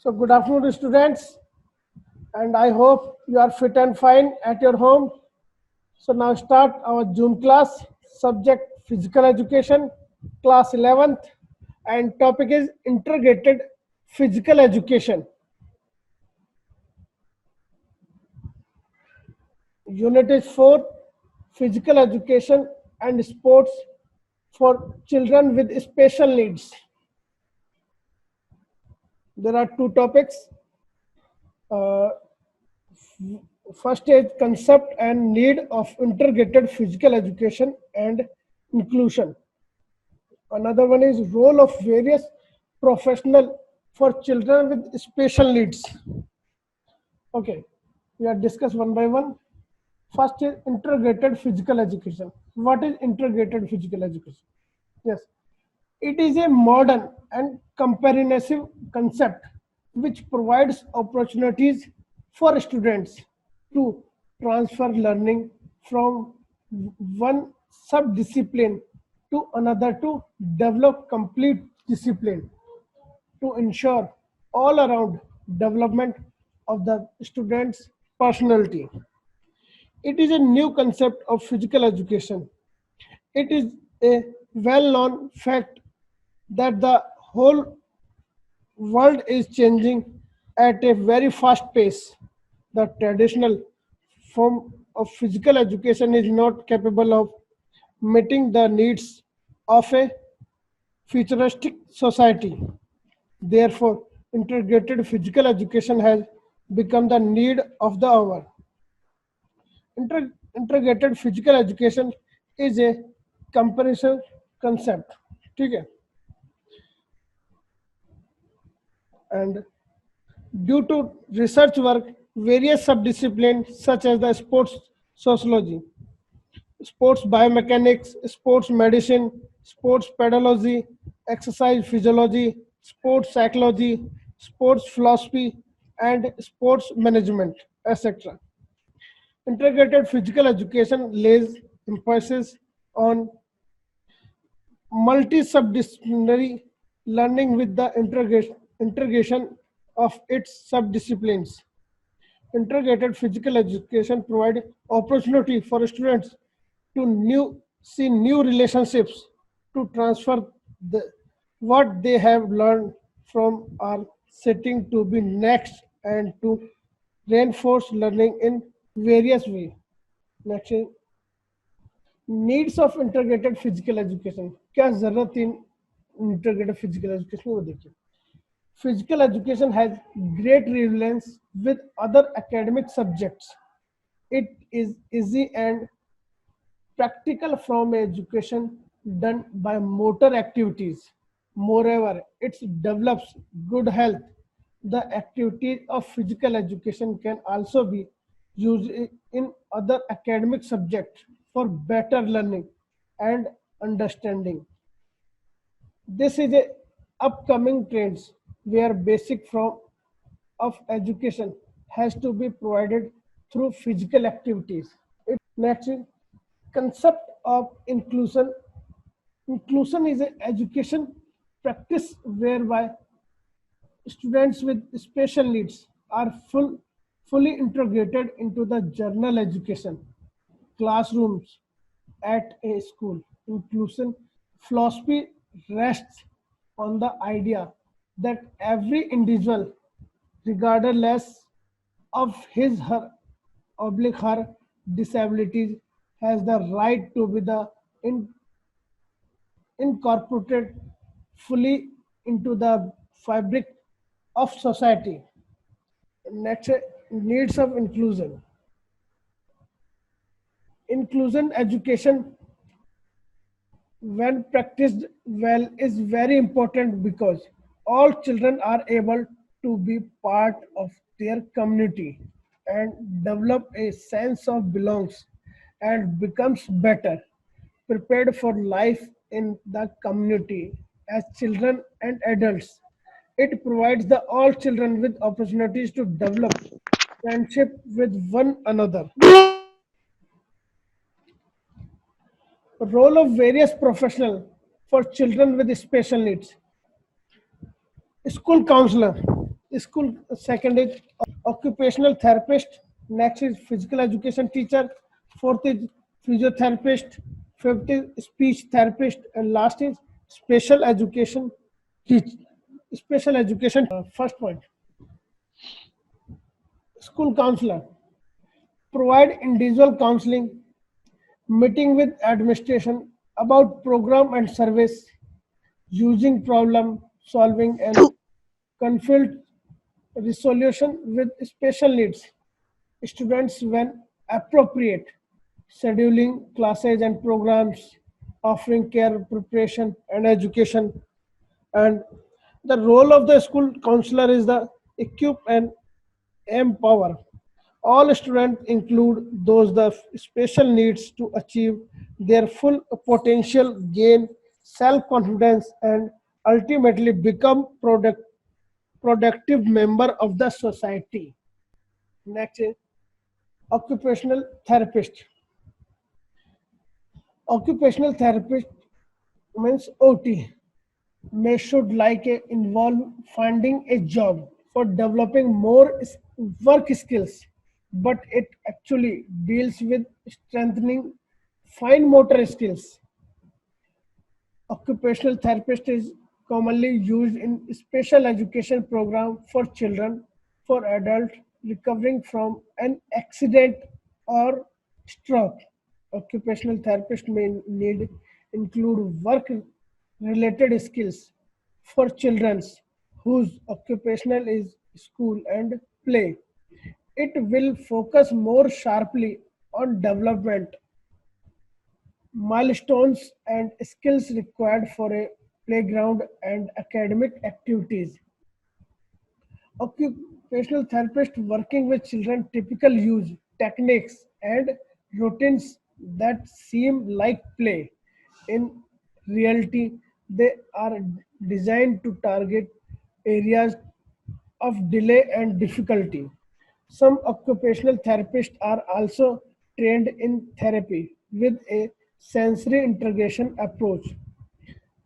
So good afternoon, students, and I hope you are fit and fine at your home. So now start our Zoom class, subject physical education, class 11th, and topic is integrated physical education. Unit is 4, physical education and sports for children with special needs. There are two topics. Uh, First is concept and need of integrated physical education and inclusion. Another one is role of various professional for children with special needs. Okay, we are discuss one by one. First is integrated physical education. What is integrated physical education? Yes, it is a modern and comprehensive concept which provides opportunities for students to transfer learning from one sub-discipline to another to develop complete discipline to ensure all around development of the student's personality. It is a new concept of physical education. It is a well-known fact that the whole world is changing at a very fast pace. The traditional form of physical education is not capable of meeting the needs of a futuristic society. Therefore, integrated physical education has become the need of the hour. Integrated physical education is a comprehensive concept. ठीक है? And due to research work, various subdisciplines such as the sports sociology, sports biomechanics, sports medicine, sports pedology, exercise physiology, sports psychology, sports philosophy, and sports management, etc. Integrated physical education lays emphasis on multi-subdisciplinary learning with the integration of its subdisciplines. Integrated physical education provides opportunity for students to see new relationships, to transfer what they have learned from our setting to be next and to reinforce learning in various ways. Next, needs of integrated physical education. क्या जरूरत है integrated physical education को देखिए. Physical education has great relevance with other academic subjects. It is easy and practical from education done by motor activities. Moreover, it develops good health. The activities of physical education can also be used in other academic subjects for better learning and understanding. This is a upcoming trends where basic form of education has to be provided through physical activities. Next, concept of inclusion. Inclusion is an education practice whereby students with special needs are fully integrated into the general education classrooms at a school. Inclusion philosophy rests on the idea that every individual, regardless of his her oblique her disabilities, has the right to be the incorporated fully into the fabric of society. Next, needs of inclusion. Inclusion education, when practiced well, is very important because all children are able to be part of their community and develop a sense of belongs and becomes better prepared for life in the community as children and adults. It provides the all children with opportunities to develop friendship with one another. Role of various professionals for children with special needs. School counselor. School second is occupational therapist. Next is physical education teacher. Fourth is physiotherapist. Fifth is speech therapist, and last is special education teach. Special education. First point, school counselor provide individual counseling, meeting with administration about program and service, using problem solving and conflict resolution with special needs students when appropriate, scheduling classes and programs, offering care, preparation, and education. And the role of the school counselor is the equip and empower. All students include those the special needs to achieve their full potential, gain self-confidence, and ultimately become productive member of the society. Next is occupational therapist. Occupational therapist means OT may should like a involve finding a job for developing more work skills, but it actually deals with strengthening fine motor skills. Occupational therapist is commonly used in special education program for children, for adults recovering from an accident or stroke. Occupational therapist may need include work related skills for children whose occupational is school and play. It will focus more sharply on development milestones and skills required for a playground and academic activities. Occupational therapist working with children typically use techniques and routines that seem like play. In reality, they are designed to target areas of delay and difficulty. Some occupational therapists are also trained in therapy with a sensory integration approach.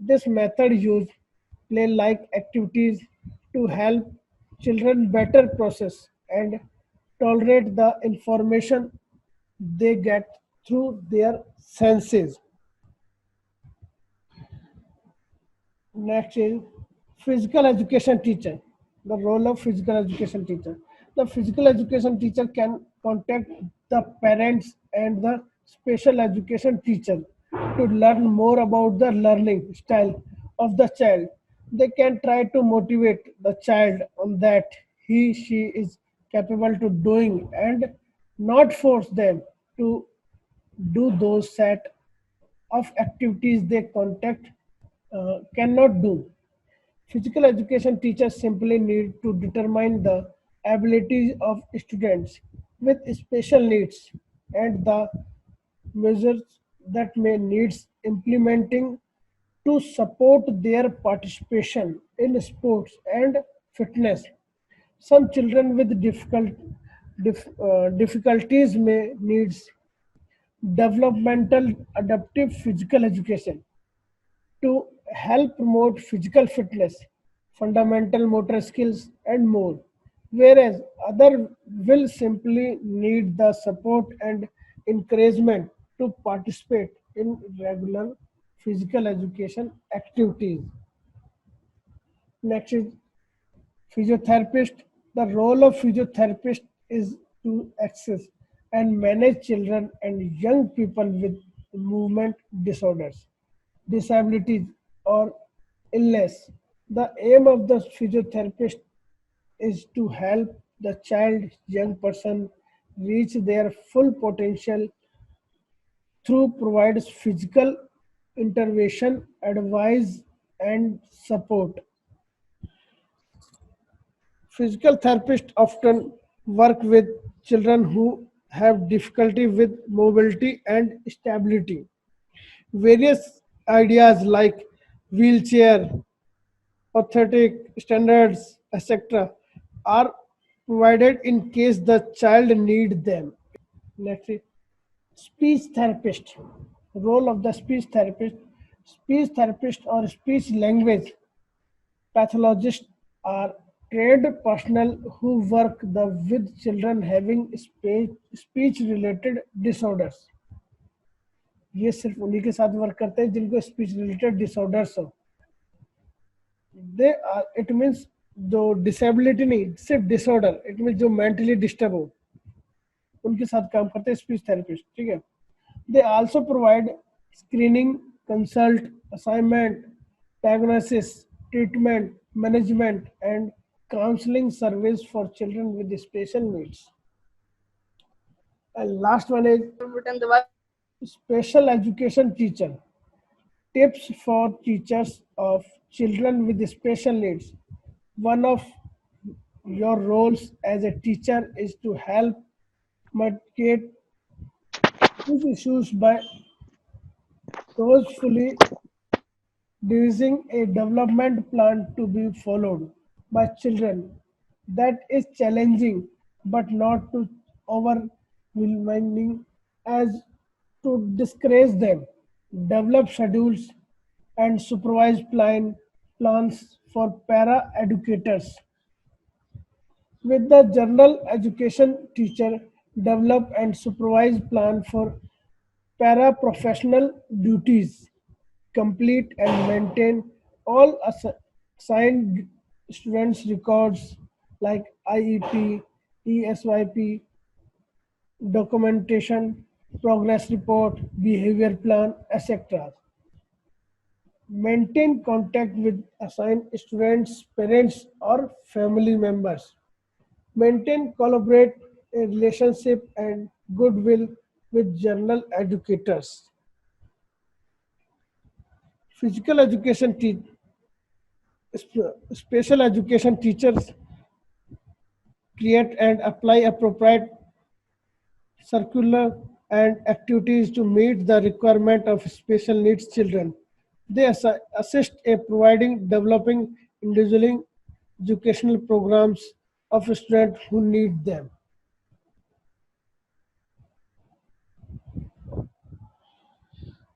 This method uses play-like activities to help children better process and tolerate the information they get through their senses. Next is physical education teacher. The role of physical education teacher. The physical education teacher can contact the parents and the special education teacher to learn more about the learning style of the child. They can try to motivate the child on that she is capable to doing and not force them to do those set of activities they contact cannot do. Physical education teachers simply need to determine the abilities of students with special needs and the measures that may needs implementing to support their participation in sports and fitness. Some children with difficulties may needs developmental adaptive physical education to help promote physical fitness, fundamental motor skills, and more. Whereas other will simply need the support and encouragement to participate in regular physical education activities. Next is physiotherapist. The role of physiotherapist is to access and manage children and young people with movement disorders, disabilities, or illness. The aim of the physiotherapist is to help the child, young person reach their full potential through provides physical intervention, advice, and support. Physical therapists often work with children who have difficulty with mobility and stability. Various ideas like wheelchair, orthotic standards, etc., are provided in case the child need them. Next is speech therapist. Role of the speech therapist. Speech therapist or speech language pathologists are trained personnel who work with children having speech related disorders. ये सिर्फ उन्हीं के साथ work करते हैं जिनको speech related disorders हो. दे it means जो डिसेबिलिटी नहीं, सिर्फ डिसऑर्डर, इट मीन्स जो मेंटली डिस्टर्ब हो, उनके साथ काम करते हैं स्पीच थेरेपिस्ट. ठीक है. They also provide screening, consult, assignment, diagnosis, treatment, management and counseling service for children with special needs. And last one is special education teacher. Tips for teachers of children with special needs. One of your roles as a teacher is to help mitigate these issues by forcefully devising a development plan to be followed by children that is challenging but not too overwhelming as to discourage them. Develop schedules and supervise plans for para educators. With the general education teacher, develop and supervise plan for para-professional duties, complete and maintain all assigned students' records like IEP, ESYP, documentation, progress report, behavior plan, etc. Maintain contact with assigned students, parents, or family members. Maintain collaborate a relationship and goodwill with general educators. Physical education special education teachers create and apply appropriate circular and activities to meet the requirement of special needs children. They assist in providing developing individual educational programs of students who need them.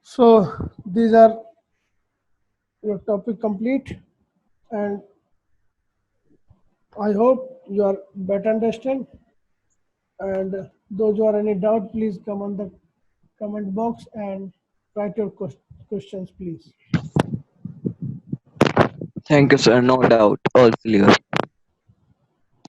So these are your topic complete, and I hope you are better understand. And those who are any doubt, please come on the comment box and write your questions, please. Thank you, sir. No doubt. All clear.